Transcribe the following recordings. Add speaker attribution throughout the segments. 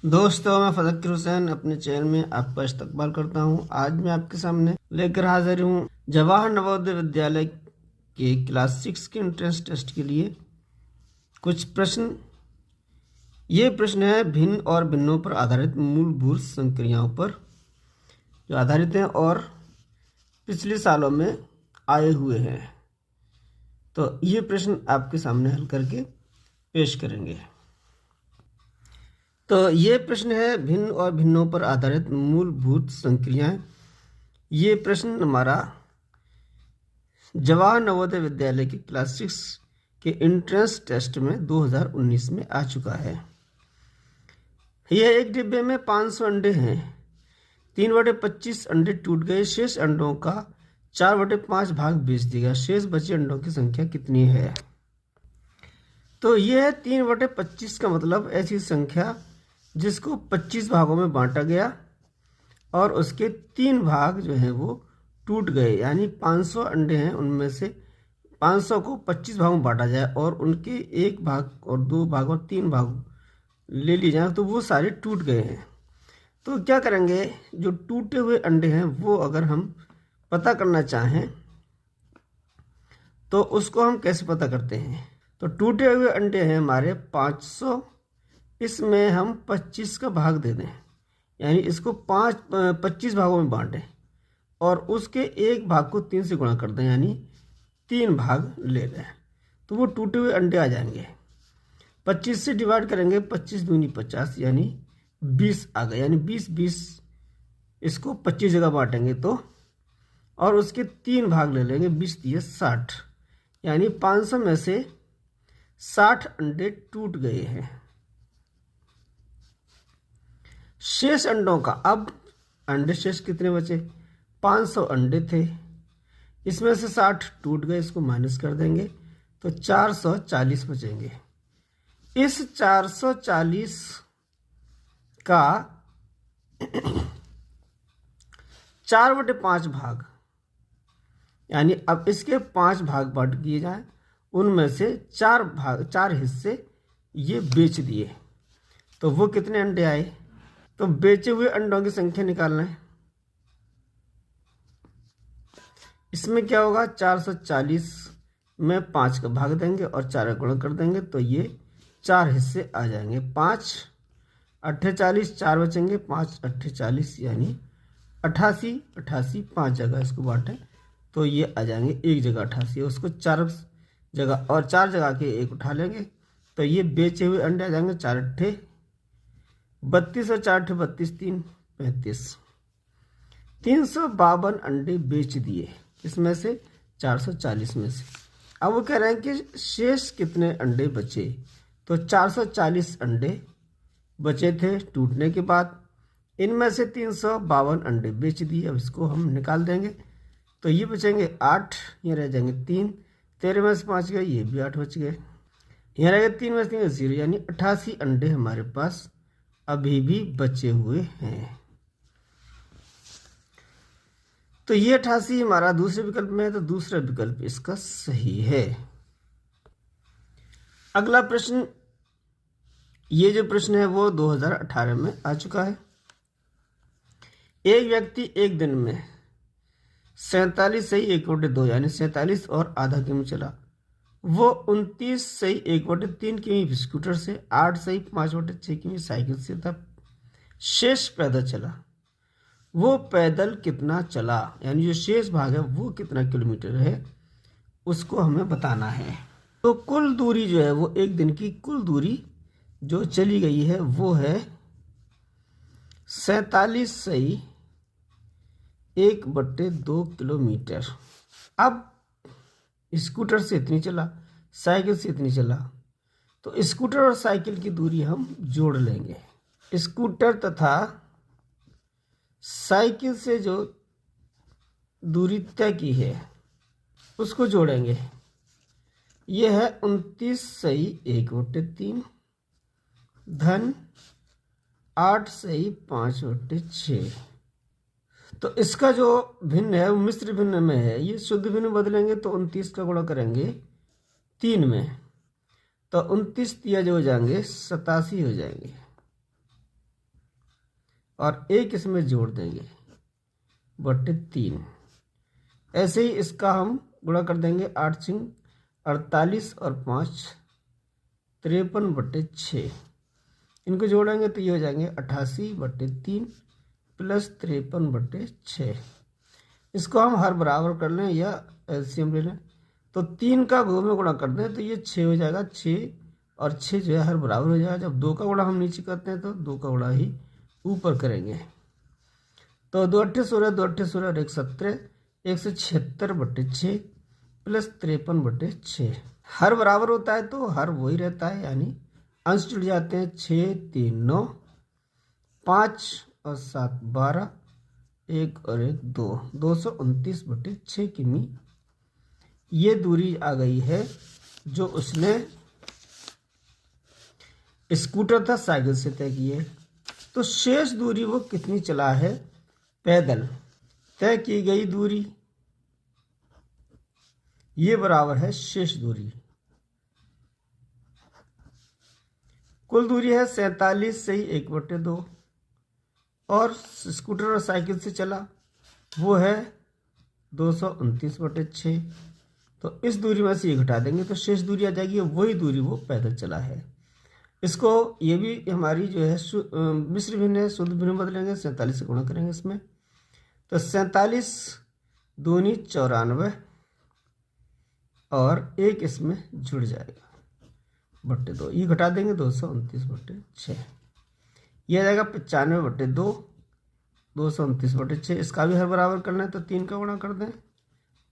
Speaker 1: दोस्तों, मैं फ़ज़ल हुसैन अपने चैनल में आपका इस्तकबाल करता हूं। आज मैं आपके सामने लेकर हाजिर हूं जवाहर नवोदय विद्यालय के क्लास 6 के एंट्रेंस टेस्ट के लिए कुछ प्रश्न। ये प्रश्न है भिन्न और भिन्नों पर आधारित मूलभूत संक्रियाओं पर जो आधारित हैं और पिछले सालों में आए हुए हैं। तो ये प्रश्न आपके सामने हल करके पेश करेंगे। तो ये प्रश्न है भिन्न और भिन्नों पर आधारित मूलभूत संक्रियाएं। ये प्रश्न हमारा जवाहर नवोदय विद्यालय की क्लास 6 के एंट्रेंस टेस्ट में 2019 में आ चुका है। यह एक डिब्बे में 500 अंडे हैं। 3/25 अंडे टूट गए। शेष अंडों का 4/5 भाग बेच दिया। शेष बचे अंडों की संख्या कितनी है? तो यह है 3/25 का मतलब ऐसी संख्या जिसको 25 भागों में बांटा गया और उसके 3 भाग जो हैं वो टूट गए। यानी 500 अंडे हैं, उनमें से 500 को 25 भागों में बांटा जाए और उनके 1 भाग और 2 भाग और 3 भाग ले लिए जाए तो वो सारे टूट गए हैं। तो क्या करेंगे, जो टूटे हुए अंडे हैं वो अगर हम पता करना चाहें तो उसको हम कैसे पता करते हैं? तो टूटे हुए अंडे हैं हमारे 500, इसमें हम 25 का भाग दे दें, यानी इसको 25 भागों में बांटें और उसके 1 भाग को 3 से गुणा कर दें, यानी 3 भाग ले लें तो वो टूटे हुए अंडे आ जाएंगे। 25 से डिवाइड करेंगे, 25 दूनी 50 यानी 20 आ गए, यानी 20 इसको 25 जगह बांटेंगे तो और उसके 3 भाग ले लेंगे, 20 दिए 60, यानी 500 में से 60 अंडे टूट गए हैं। शेष अंडों का, अब अंडे शेष कितने बचे? 500 अंडे थे, इसमें से 60 टूट गए, इसको माइनस कर देंगे तो 440 बचेंगे। इस 440 का 4/5 भाग, यानी अब इसके 5 भाग बांट दिए जाए, उनमें से 4 हिस्से ये बेच दिए तो वो कितने अंडे आए? तो बेचे हुए अंडों की संख्या निकालना है। इसमें क्या होगा, 440 में 5 का भाग देंगे और 4 का गुणा कर देंगे तो ये 4 हिस्से आ जाएंगे। 5 48, 4 बचेंगे, 5 48 यानी 88, 5 जगह इसको बांटें तो ये आ जाएंगे, एक जगह 88, उसको 4 जगह और 4 जगह के 1 उठा लेंगे तो ये बेचे हुए अंडे आ जाएंगे। 4 अट्ठे 32 और 4 अट्ठे 32, 3 35, 352 अंडे बेच दिए, इसमें से 440 में से। अब वो कह रहे हैं कि शेष कितने अंडे बचे? तो 440 अंडे बचे थे टूटने के बाद, इनमें से 352 अंडे बेच दिए। अब इसको हम निकाल देंगे तो ये बचेंगे 8, ये रह जाएंगे 3, 13 में से 5 गए, ये भी 8 बच गए, यहाँ रह गए 3 में से 0, यानी 88 अंडे हमारे पास अभी भी बचे हुए हैं। तो ये 88 हमारा दूसरे विकल्प में है, तो दूसरा विकल्प इसका सही है। अगला प्रश्न, ये जो प्रश्न है वो 2018 में आ चुका है। एक व्यक्ति एक दिन में 47 सही 1/2 यानी 47 और आधा किमी चला। वो 29 सही 1/3 किमी स्कूटर से, 8 सही 5/6 किमी साइकिल से तब शेष पैदल चला। वो पैदल कितना चला, यानी जो शेष भाग है वो कितना किलोमीटर है, उसको हमें बताना है। तो कुल दूरी जो है वो एक दिन की कुल दूरी जो चली गई है वो है 47 सही 1/2 किलोमीटर। अब स्कूटर से इतनी चला, साइकिल से इतनी चला, तो स्कूटर और साइकिल की दूरी हम जोड़ लेंगे। स्कूटर तथा साइकिल से जो दूरी तय की है उसको जोड़ेंगे। यह है 29 सही 1/3 धन 8 सही 5/6। तो इसका जो भिन्न है वो मिश्र भिन्न में है, ये शुद्ध भिन्न बदलेंगे तो 29 का गुणा करेंगे 3 में तो 29 दिया जो हो जाएंगे 87 हो जाएंगे। और 1 इसमें जोड़ देंगे बटे 3। ऐसे ही इसका हम गुणा कर देंगे, 8 सिंग 48 और 5 53 बटे 6। इनको जोड़ेंगे तो ये हो जाएंगे 88 बटे 3 प्लस 53 बटे 6। इसको हम हर बराबर कर लें या एलसीएम ले लें, तो 3 का 2 में गुणा कर दें तो ये 6 हो जाएगा। 6 और 6 जो है हर बराबर हो जाएगा। जब 2 का गुणा हम नीचे करते हैं तो 2 का गुणा ही ऊपर करेंगे। तो 2 8 16, 2 8 16 और 1 17, 176 बटे 6 प्लस 53 बटे 6। हर बराबर होता है तो हर वही रहता है, यानी अंश जुड़ जाते हैं। 6 3 9, 5 और 7 12, 1 और 1 2, 229 बटे 6 किमी ये दूरी आ गई है जो उसने स्कूटर था साइकिल से तय की है। तो शेष दूरी वो कितनी चला है पैदल। तय की गई दूरी ये बराबर है शेष दूरी। कुल दूरी है 47 से ही 1 बटे 2, और स्कूटर और साइकिल से चला वो है 229 बटे 6। तो इस दूरी में से ये घटा देंगे तो शेष दूरी आ जाएगी, वही दूरी वो पैदल चला है। इसको ये भी हमारी जो है मिश्र भिन्न है, शुद्ध भिन्न बदलेंगे, 47 से गुणा करेंगे इसमें, तो 47 दूनी 94 और 1 इसमें जुड़ जाएगा बटे 2। ये घटा देंगे 229 बटे 6। यह आ जाएगा 95 बटे 2, 229 बटे 6। इसका भी हर बराबर करना है तो 3 का गुणा कर दें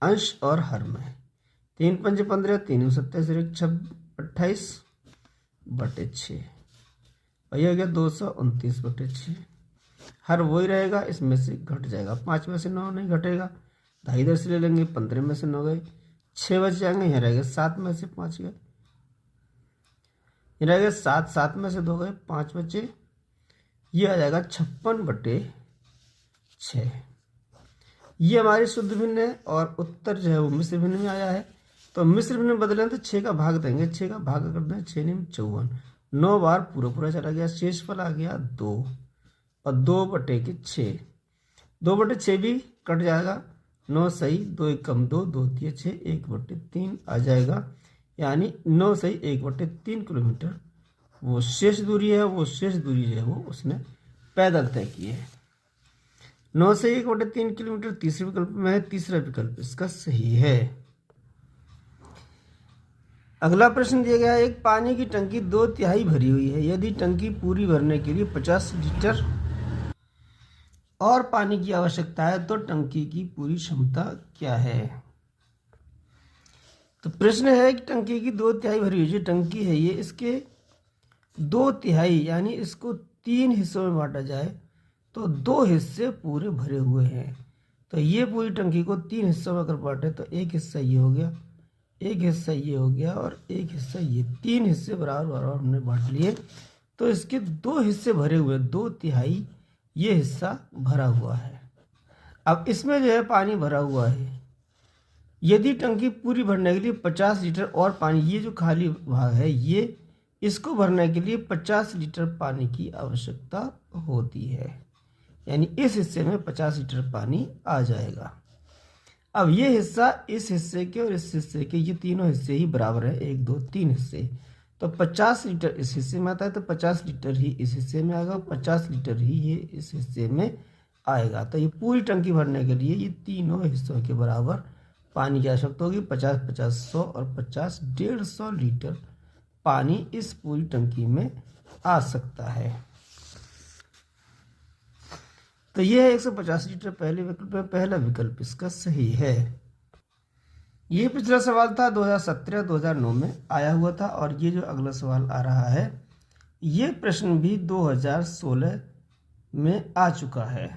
Speaker 1: अंश और हर में। 3 पंजे 15, 3 27, 28 बटे 6। और यह हो गया 229 बटे 6। हर वही रहेगा, इसमें से घट जाएगा। 5 में से 9 नहीं घटेगा, 2.5 इधर से ले लेंगे, 15 में से 9 गए, 6 बच जाएंगे। यहाँ रह गए 7 में से 5 गए, ये रह गए 7, 7 में से 2 गए, 5 बचे। ये आ जाएगा 56 बटे 6। ये हमारी शुद्ध भिन्न है और उत्तर जो है वो मिश्र भिन्न में आया है। तो मिश्र भिन्न में तो 6 का भाग देंगे, 6 का भाग कर दें 6 में 54, 9 बार पूरा पूरा चला गया, शेषफल आ गया 2 और 2 बटे के 6। 2 बटे 6 भी कट जाएगा, 9 सही 2 1 कम 2, 2 3 6, 1 बटे 3 आ जाएगा, यानी 9 सही 1 बटे 3 किलोमीटर वो शेष दूरी है। वो शेष दूरी जो है वो उसने पैदल तय की है। 9 से 1 बटे 3 किलोमीटर तीसरे विकल्प में है, तीसरा विकल्प इसका सही है। अगला प्रश्न दिया गया है, एक पानी की टंकी 2/3 भरी हुई है। यदि टंकी पूरी भरने के लिए 50 लीटर और पानी की आवश्यकता है तो टंकी की पूरी क्षमता क्या है। तो प्रश्न है कि टंकी की 2/3 भरी हुई जो टंकी है ये, इसके 2/3 यानी इसको 3 हिस्सों में बांटा जाए तो 2 हिस्से पूरे भरे हुए हैं। तो ये पूरी टंकी को 3 हिस्सों में अगर बांटे तो 1 हिस्सा ये हो गया, 1 हिस्सा ये हो गया और 1 हिस्सा ये, 3 हिस्से बराबर बराबर हमने बांट लिए। तो इसके 2 हिस्से भरे हुए, 2/3 ये हिस्सा भरा हुआ है। अब इसमें जो है पानी भरा हुआ है। यदि टंकी पूरी भरने के लिए 50 लीटर और पानी, ये जो खाली भाग है ये, इसको भरने के लिए 50 लीटर पानी की आवश्यकता होती है, यानी इस हिस्से में 50 लीटर पानी आ जाएगा। अब ये हिस्सा इस हिस्से के और इस हिस्से के, ये तीनों हिस्से ही बराबर है, 1 2 3 हिस्से। तो 50 लीटर इस हिस्से में आता है तो 50 लीटर ही इस हिस्से में आएगा, 50 लीटर ही ये इस हिस्से में आएगा। तो ये पूरी टंकी भरने के लिए ये तीनों हिस्सों के बराबर पानी की आवश्यकता होगी। 50 50 100 और 50 150 लीटर पानी इस पूरी टंकी में आ सकता है। तो यह है 150 लीटर पहले विकल्प में, पहला विकल्प इसका सही है। ये पिछला सवाल था 2017-2009 में आया हुआ था, और ये जो अगला सवाल आ रहा है ये प्रश्न भी 2016 में आ चुका है।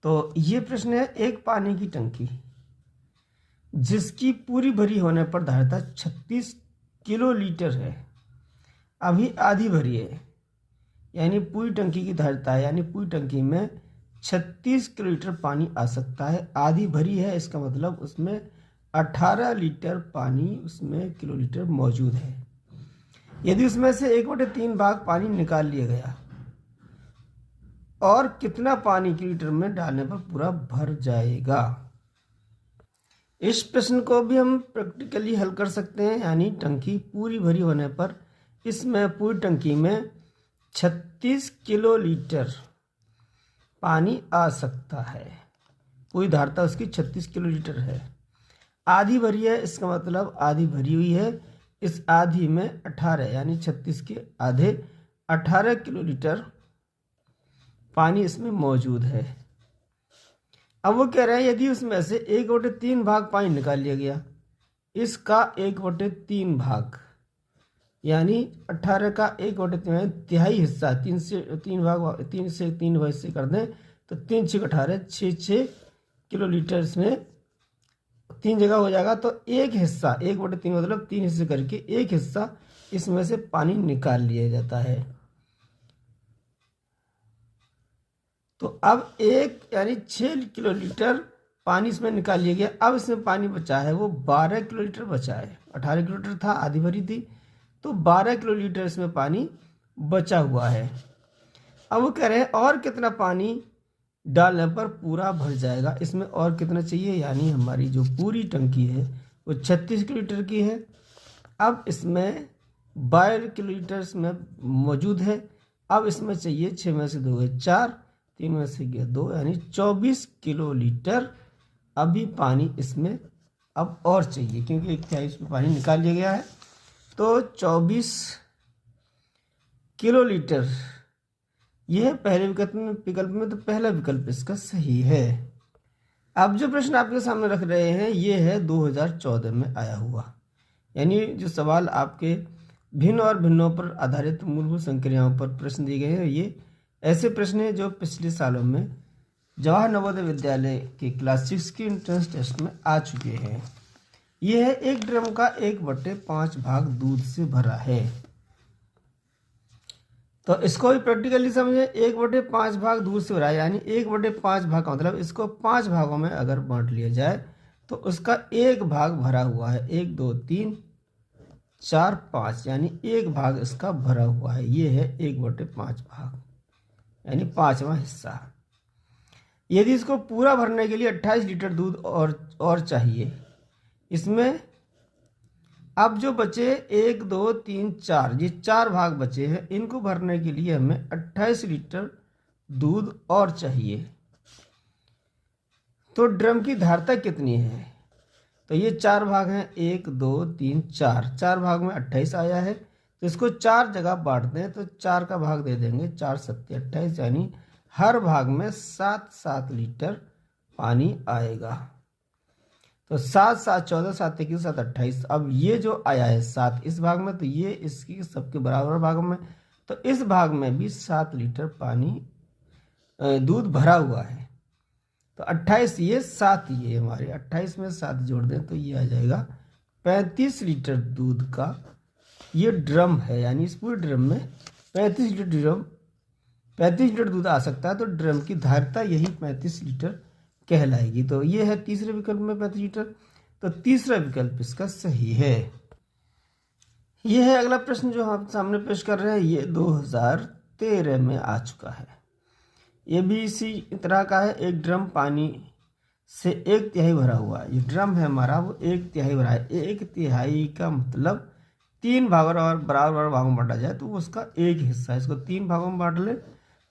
Speaker 1: तो ये प्रश्न है, एक पानी की टंकी जिसकी पूरी भरी होने पर धारिता 36 किलो लीटर है, अभी आधी भरी है, यानी पूरी टंकी की धारिता है, यानी पूरी टंकी में 36 किलो लीटर पानी आ सकता है। आधी भरी है, इसका मतलब उसमें 18 लीटर पानी उसमें किलो लीटर मौजूद है। यदि उसमें से 1/3 भाग पानी निकाल लिया गया और कितना पानी के लीटर में डालने पर पूरा भर जाएगा। इस प्रश्न को भी हम प्रैक्टिकली हल कर सकते हैं, यानी टंकी पूरी भरी होने पर इसमें पूरी टंकी में 36 किलो लीटर पानी आ सकता है। पूरी धारता उसकी 36 किलो लीटर है। आधी भरी है, इसका मतलब आधी भरी हुई है। इस आधी में 18 यानी 36 के आधे 18 किलो लीटर पानी इसमें मौजूद है। अब वो कह रहे हैं यदि उसमें से 1/3 भाग पानी निकाल लिया गया, इसका 1/3 भाग यानी 18 का 1/3 तिहाई हिस्सा 3 से 3 भाग 3 से 3 हिस्से कर दें तो 3 6 18 6 किलो लीटर इसमें 3 जगह हो जाएगा। तो एक हिस्सा 1/3 मतलब 3 हिस्से करके एक हिस्सा इसमें से पानी निकाल लिया जाता है। तो अब एक यानी 6 किलो लीटर पानी इसमें निकाल लिया गया। अब इसमें पानी बचा है वो 12 किलो लीटर बचा है। 18 किलो लीटर था, आधी भरी थी, तो 12 किलो लीटर इसमें पानी बचा हुआ है। अब वो कह रहे हैं और कितना पानी डालने पर पूरा भर जाएगा। इसमें और कितना चाहिए, यानी हमारी जो पूरी टंकी है वो 36 किलो लीटर की है। अब इसमें 12 किलो लीटर इसमें मौजूद है। अब इसमें चाहिए 6 में से 2 गए 4, 3 में से गया 2 यानी 24 किलो लीटर अभी पानी इसमें अब और चाहिए, क्योंकि 1/3 इसमें पानी निकाल लिया गया है। तो 24 किलो लीटर यह पहले विकल्प में तो पहला विकल्प इसका सही है। अब जो प्रश्न आपके सामने रख रहे हैं ये है 2014 में आया हुआ, यानी जो सवाल आपके भिन्न और भिन्नों पर आधारित मूलभूत संक्रियाओं पर प्रश्न दिए गए हैं, ये ऐसे प्रश्न हैं जो पिछले सालों में जवाहर नवोदय विद्यालय के क्लास 6 के एंट्रेंस टेस्ट में आ चुके हैं। यह है एक ड्रम का 1/5 भाग दूध से भरा है। तो इसको भी प्रैक्टिकली समझे, 1/5 भाग दूध से भरा है, यानी 1/5 भाग का मतलब इसको 5 भागों में अगर बांट लिया जाए तो उसका एक भाग भरा हुआ है। 1 2 3 4 5 यानी एक भाग इसका भरा हुआ है। ये है 1/5 भाग यानी 5वां हिस्सा। यदि इसको पूरा भरने के लिए 28 लीटर दूध और चाहिए, इसमें अब जो बचे 1 2 3 4 ये 4 भाग बचे हैं, इनको भरने के लिए हमें 28 लीटर दूध और चाहिए। तो ड्रम की धारता कितनी है, तो ये 4 भाग हैं 1 2 3 4, 4 भाग में 28 आया है। तो इसको 4 जगह बांट दें तो 4 का भाग दे देंगे, 4 7 28 यानी हर भाग में 7 लीटर पानी आएगा। तो 7 7 14 7 21 7 28। अब ये जो आया है 7 इस भाग में, तो ये इसकी सबके बराबर भागों में, तो इस भाग में भी 7 लीटर पानी दूध भरा हुआ है। तो 28 ये 7 ये हमारे 28 में 7 जोड़ दें तो ये आ जाएगा 35 लीटर दूध का ये ड्रम है। यानी इस पूरे ड्रम में 35 लीटर दूध आ सकता है। तो ड्रम की धारिता यही 35 लीटर कहलाएगी। तो ये है तीसरे विकल्प में 35 लीटर। तो तीसरा विकल्प इसका सही है। यह है अगला प्रश्न जो हम सामने पेश कर रहे हैं, ये 2013 में आ चुका है। ये भी इसी तरह का है। एक ड्रम पानी से 1/3 भरा हुआ है। ये ड्रम है हमारा, वो 1/3 भरा है। 1/3 का मतलब 3 भागों और बराबर भागों में बांटा जाए तो उसका एक हिस्सा, इसको 3 भागों में बांट ले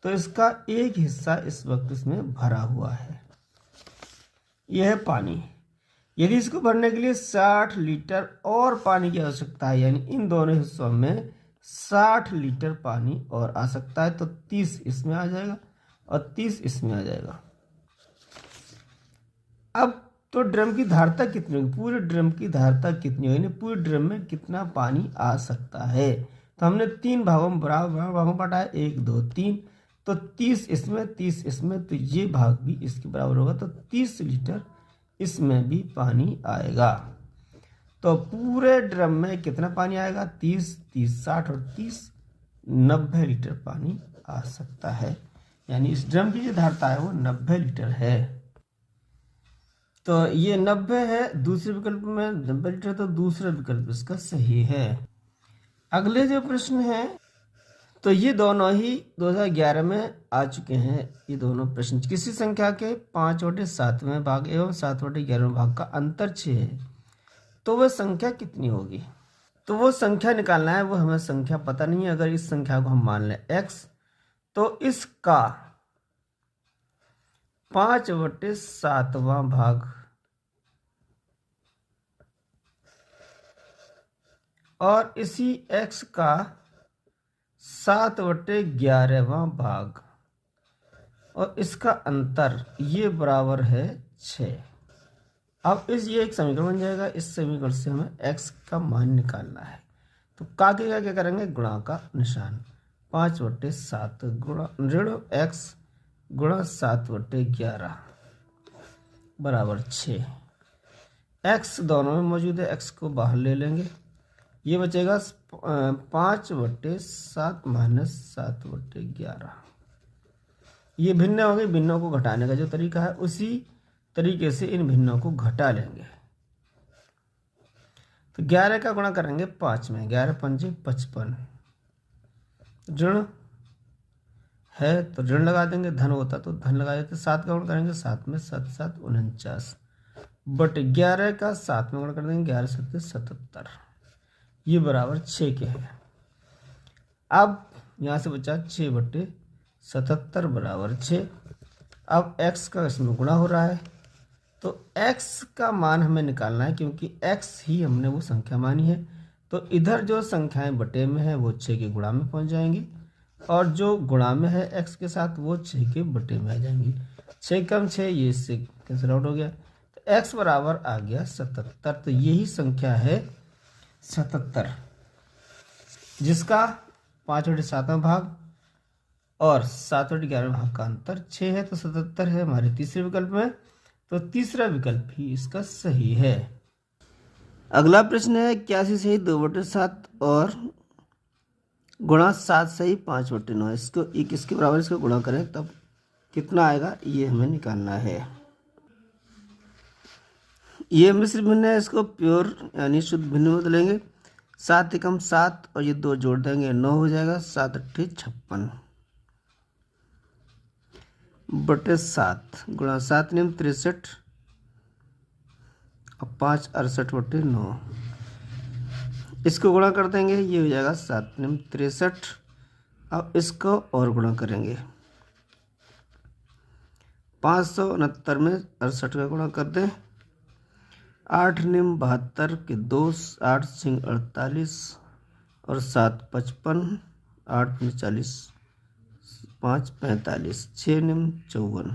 Speaker 1: तो इसका एक हिस्सा इस वक्त इसमें भरा हुआ है। यह है पानी। यदि इसको भरने के लिए 60 लीटर और पानी की आवश्यकता है, यानी इन दोनों हिस्सों में 60 लीटर पानी और आ सकता है, तो 30 इसमें आ जाएगा और 30 इसमें आ जाएगा। अब तो ड्रम की धारिता कितनी होगी, पूरे ड्रम की धारिता कितनी होगी, पूरे ड्रम में कितना पानी आ सकता है। तो हमने 3 भागों में बराबर भागों बांटा है, 1 2 3, तो 30 इसमें 30 इसमें, तो ये भाग भी इसके बराबर होगा। तो 30 लीटर इसमें भी पानी आएगा। तो पूरे ड्रम में कितना पानी आएगा, 30 30 60 और 30 90 लीटर पानी आ सकता है। यानी इस ड्रम की जो धारिता है वो 90 लीटर है। तो ये 90 है, दूसरे विकल्प में 90 लीटर, तो दूसरा विकल्प इसका सही है। अगले जो प्रश्न है तो ये दोनों ही 2011 में आ चुके हैं। ये दोनों प्रश्न किसी संख्या के 5/7वें भाग एवं 7/11वें भाग का अंतर 6 है तो वह संख्या कितनी होगी। तो वो संख्या निकालना है, वो हमें संख्या पता नहीं है। अगर इस संख्या को हम मान लें x तो इसका 5/7वां भाग और इसी x का 7/11वां भाग और इसका अंतर ये बराबर है 6। अब ये एक समीकरण बन जाएगा। इस समीकरण से हमें x का मान निकालना है। तो काके का क्या करेंगे, गुणा का निशान, 5/7 गुणा ऋण x गुणा 7/11 बराबर 6। x दोनों में मौजूद है, x को बाहर ले लेंगे। ये बचेगा 5/7 माइनस 7/11। ये भिन्न हो गई। भिन्नों को घटाने का जो तरीका है उसी तरीके से इन भिन्नों को घटा लेंगे। तो 11 का गुणा करेंगे 5 में, 11 पंचे 55, ऋण है तो ऋण लगा देंगे, धन होता तो धन लगा देते। 7 का गुण करेंगे 7 में, 7 7 49 बट 11 का 7 में गुण कर देंगे, 11 7 77, ये बराबर 6 के है। अब यहाँ से बचा 6/77 बराबर 6। अब x का इसमें गुणा हो रहा है तो x का मान हमें निकालना है, क्योंकि x ही हमने वो संख्या मानी है। तो इधर जो संख्याएं बटे में है वो 6 के गुणा में पहुंच जाएंगी और जो गुणा में है x के साथ वो 6 के बटे में आ जाएंगी। 6 कम 6 ये इससे कैंसिल आउट हो गया तो x बराबर आ गया 77। तो यही संख्या है 77 जिसका 5/7वां भाग और 7/11वां भाग का अंतर 6 है। तो 77 है हमारे तीसरे विकल्प में। तो तीसरा विकल्प ही इसका सही है। अगला प्रश्न है 81 सही 2/7 और गुणा 7 सही 5/9। इसको किसके बराबर इसको गुणा करें तब कितना आएगा ये हमें निकालना है। ये मिश्र भिन्न है, इसको प्योर यानी शुद्ध भिन्न में बदलेंगे। 7 एकम 7 और ये 2 जोड़ देंगे 9 हो जाएगा। 7 8 56 बटे 7 गुणा 7 नियम 63 और 5 68/9। इसको गुणा कर देंगे, ये हो जाएगा 7 नियम 63। अब इसको और गुणा करेंगे, 569 में 68 का गुणा कर दें। 8 नियम 72 के 2, 8 सिंह 48 और 7 55, 8 40, 5 45, 6 नियम 54,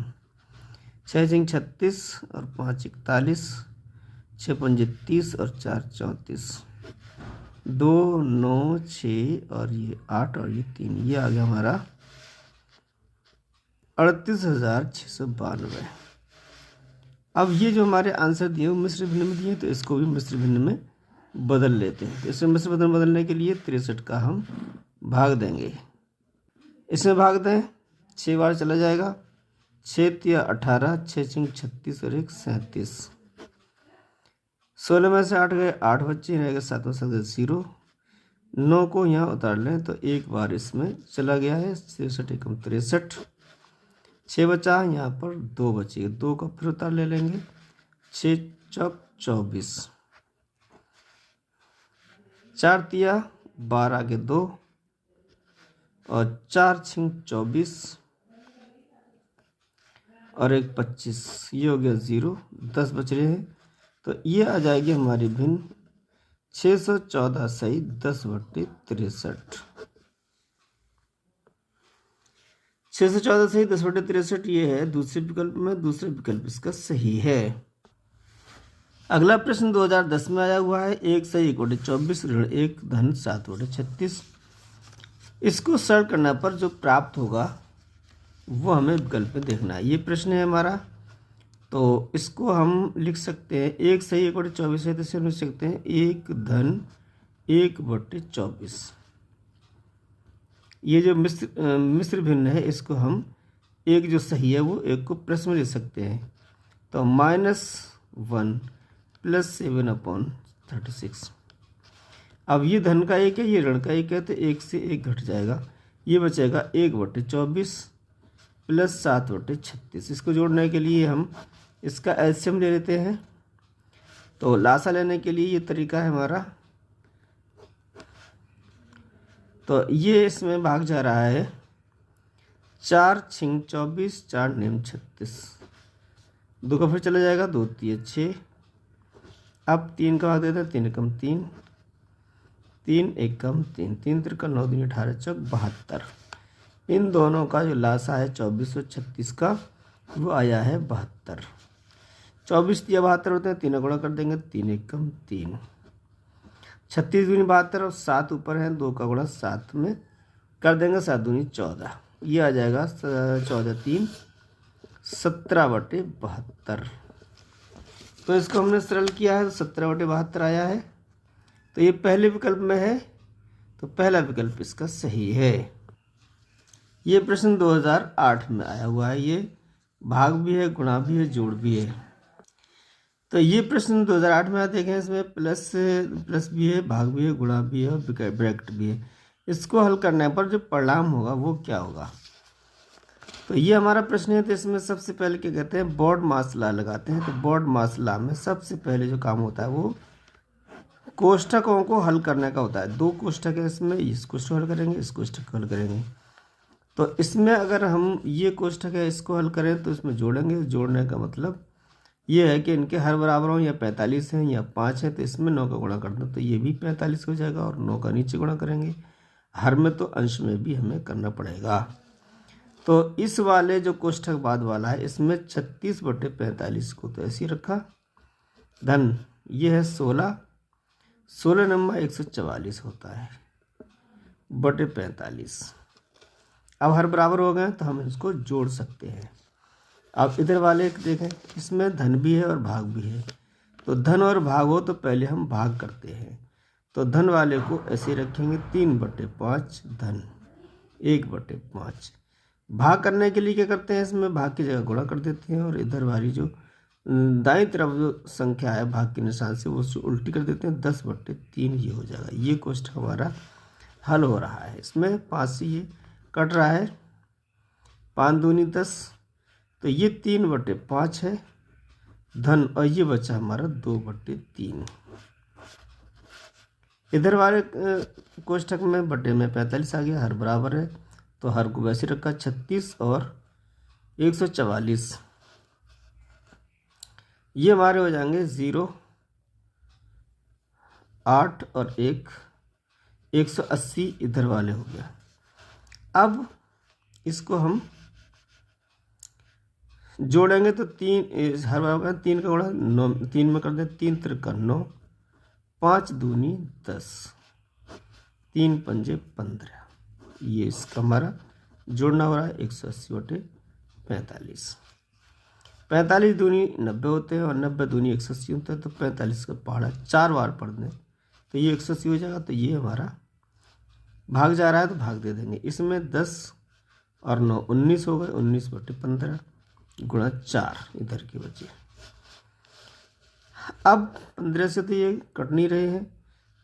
Speaker 1: 6 सिंह 36 और 5 41, 6 पंजे 30 और 4 34, 2 9 6 और ये 8 और ये 3, ये आ गया हमारा 38,692। अब ये जो हमारे आंसर दिए वो मिश्र भिन्न में दिए तो इसको भी मिश्र भिन्न में बदल लेते हैं। तो इसमें मिश्र भिन्न बदलने के लिए 63 का हम भाग देंगे। इसमें भाग दें 6 बार चला जाएगा। 6 या 18, 6 सिंह 36 और 1 37, 16 में से 8 गए 8 बच्चे रहेगा, 7 में 7 0। 9 को यहाँ उतार लें तो एक बार इसमें चला गया है। 63 एकम 63, 6 बचा, यहाँ पर 2 बचे, 2 का फिर उतार ले लेंगे। 6 चौक 24, 4 तिया 12 के 2 और 4 छिंग 24 और 1 25, ये हो गया 0। 10 बच रहे हैं तो ये आ जाएगी हमारी भिन्न 614 सही 10/63। 614 सही 10/63 ये है दूसरे विकल्प में। दूसरे विकल्प इसका सही है। अगला प्रश्न 2010 में आया हुआ है। 1 सही 1/24 ऋण 1 धन 7/36। इसको सरल करने पर जो प्राप्त होगा वो हमें विकल्प में देखना है। ये प्रश्न है हमारा। तो इसको हम लिख सकते हैं 1 सही 1/24 है तो इसे हम लिख सकते हैं 1 धन 1/24। ये जो मिश्र भिन्न है इसको हम एक जो सही है वो एक को प्लस में लिख सकते हैं। तो -1 + 7/36। अब ये धन का 1 है, ये ऋण का 1 है तो 1 से 1 घट जाएगा। ये बचेगा 1/24 प्लस 7/36। इसको जोड़ने के लिए हम इसका एलसीएम ले लेते हैं। तो लासा लेने के लिए ये तरीका है हमारा। तो ये इसमें भाग जा रहा है 4 छिंग 24 4 निम 36, 2 का फिर चला जाएगा, 2 3 6। अब 3 का भाग देते हैं, 3 कम 3, 3 1 कम 3, 3 3 9 2 18 चौक 72। इन दोनों का जो लासा है 24 और 36 का, वो आया है 72। 24 दिया 72 होते हैं, 3 गुणा कर देंगे, 3 1 कम 3, 36 दूनी 72 और 7 ऊपर है, 2 का गुणा 7 में कर देंगे, 7 दूनी 14। ये आ जाएगा 14 3 17/72। तो इसको हमने सरल किया है, 17/72 आया है। तो ये पहले विकल्प में है, तो पहला विकल्प इसका सही है। ये प्रश्न 2008 में आया हुआ है। ये भाग भी है, गुणा भी है, जोड़ भी है। तो ये प्रश्न 2008 में देखें, इसमें प्लस भी है, भाग भी है, गुणा भी है और ब्रैकेट भी है। इसको हल करने पर जो परिणाम होगा वो क्या होगा? तो ये हमारा प्रश्न है। तो इसमें सबसे पहले क्या कहते हैं, बोर्ड मास लॉ लगाते हैं। तो बोर्ड मास लॉ में सबसे पहले जो काम होता है वो कोष्ठकों को हल करने का होता है। 2 कोष्ठक है इसमें, इस कोष्ठक हल करेंगे, इस कोष्ठक को हल करेंगे। तो इसमें अगर हम ये कोष्ठक है इसको हल करें तो इसमें जोड़ेंगे। जोड़ने का मतलब ये है कि इनके हर बराबर हो, या 45 हैं या 5 है, तो इसमें 9 का गुणा कर दो तो ये भी 45 हो जाएगा, और 9 का नीचे गुणा करेंगे। हर में तो अंश में भी हमें करना पड़ेगा। तो इस वाले जो कोष्ठक बाद वाला है, इसमें 36/45 को तो ऐसे ही रखा, धन ये है 16 नंबर 144 होता है बटे 45। अब हर बराबर हो गए तो हम इसको जोड़ सकते हैं। अब इधर वाले देखें, इसमें धन भी है और भाग भी है। तो धन और भाग हो तो पहले हम भाग करते हैं। तो धन वाले को ऐसे रखेंगे, 3/5 धन 1/5। भाग करने के लिए क्या करते हैं, इसमें भाग की जगह गुणा कर देते हैं, और इधर वाली जो दाईं तरफ जो संख्या है भाग के निशान से, वो उससे उल्टी कर देते हैं, 10/3 ये हो जाएगा। ये कोष्ठक हमारा हल हो रहा है। इसमें 5 से ये कट रहा है, 5 दूनी 10, तो ये 3/5 है धन, और ये बचा हमारा 2/3। इधर वाले कोष्ठक में बटे में 45 आ गया, हर बराबर है तो हर को वैसे रखा, 36 और 144। ये हमारे हो जाएंगे 0 8 और 1 180 इधर वाले हो गया। अब इसको हम जोड़ेंगे तो 3 हर बराबर 3 का गुणा 9, 3 में कर दें, 3 3 9, 5 दूनी 10, 3 पंजे 15। ये इसका हमारा जोड़ना हो रहा है 180/45। 45 दूनी 90 होते हैं और 90 दूनी 180 होता है। तो 45 का पहाड़ा 4 बार पढ़ दें तो ये 180 हो जाएगा। तो ये हमारा भाग जा रहा है तो भाग दे देंगे। इसमें 10 और 9 19 हो गए, 19/15 गुणा 4 इधर की बची। अब 15 से तो ये कट नहीं रहे हैं,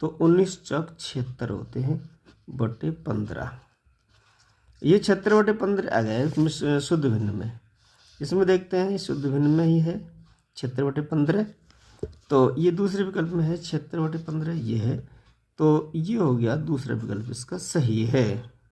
Speaker 1: तो 19 चौक 76 होते हैं बटे 15। ये 76/15 आ गया इसमें शुद्ध भिन्न में। इसमें देखते हैं शुद्ध भिन्न में ही है 76/15। तो ये दूसरे विकल्प में है 76/15 ये है, तो ये हो गया दूसरा विकल्प इसका सही है।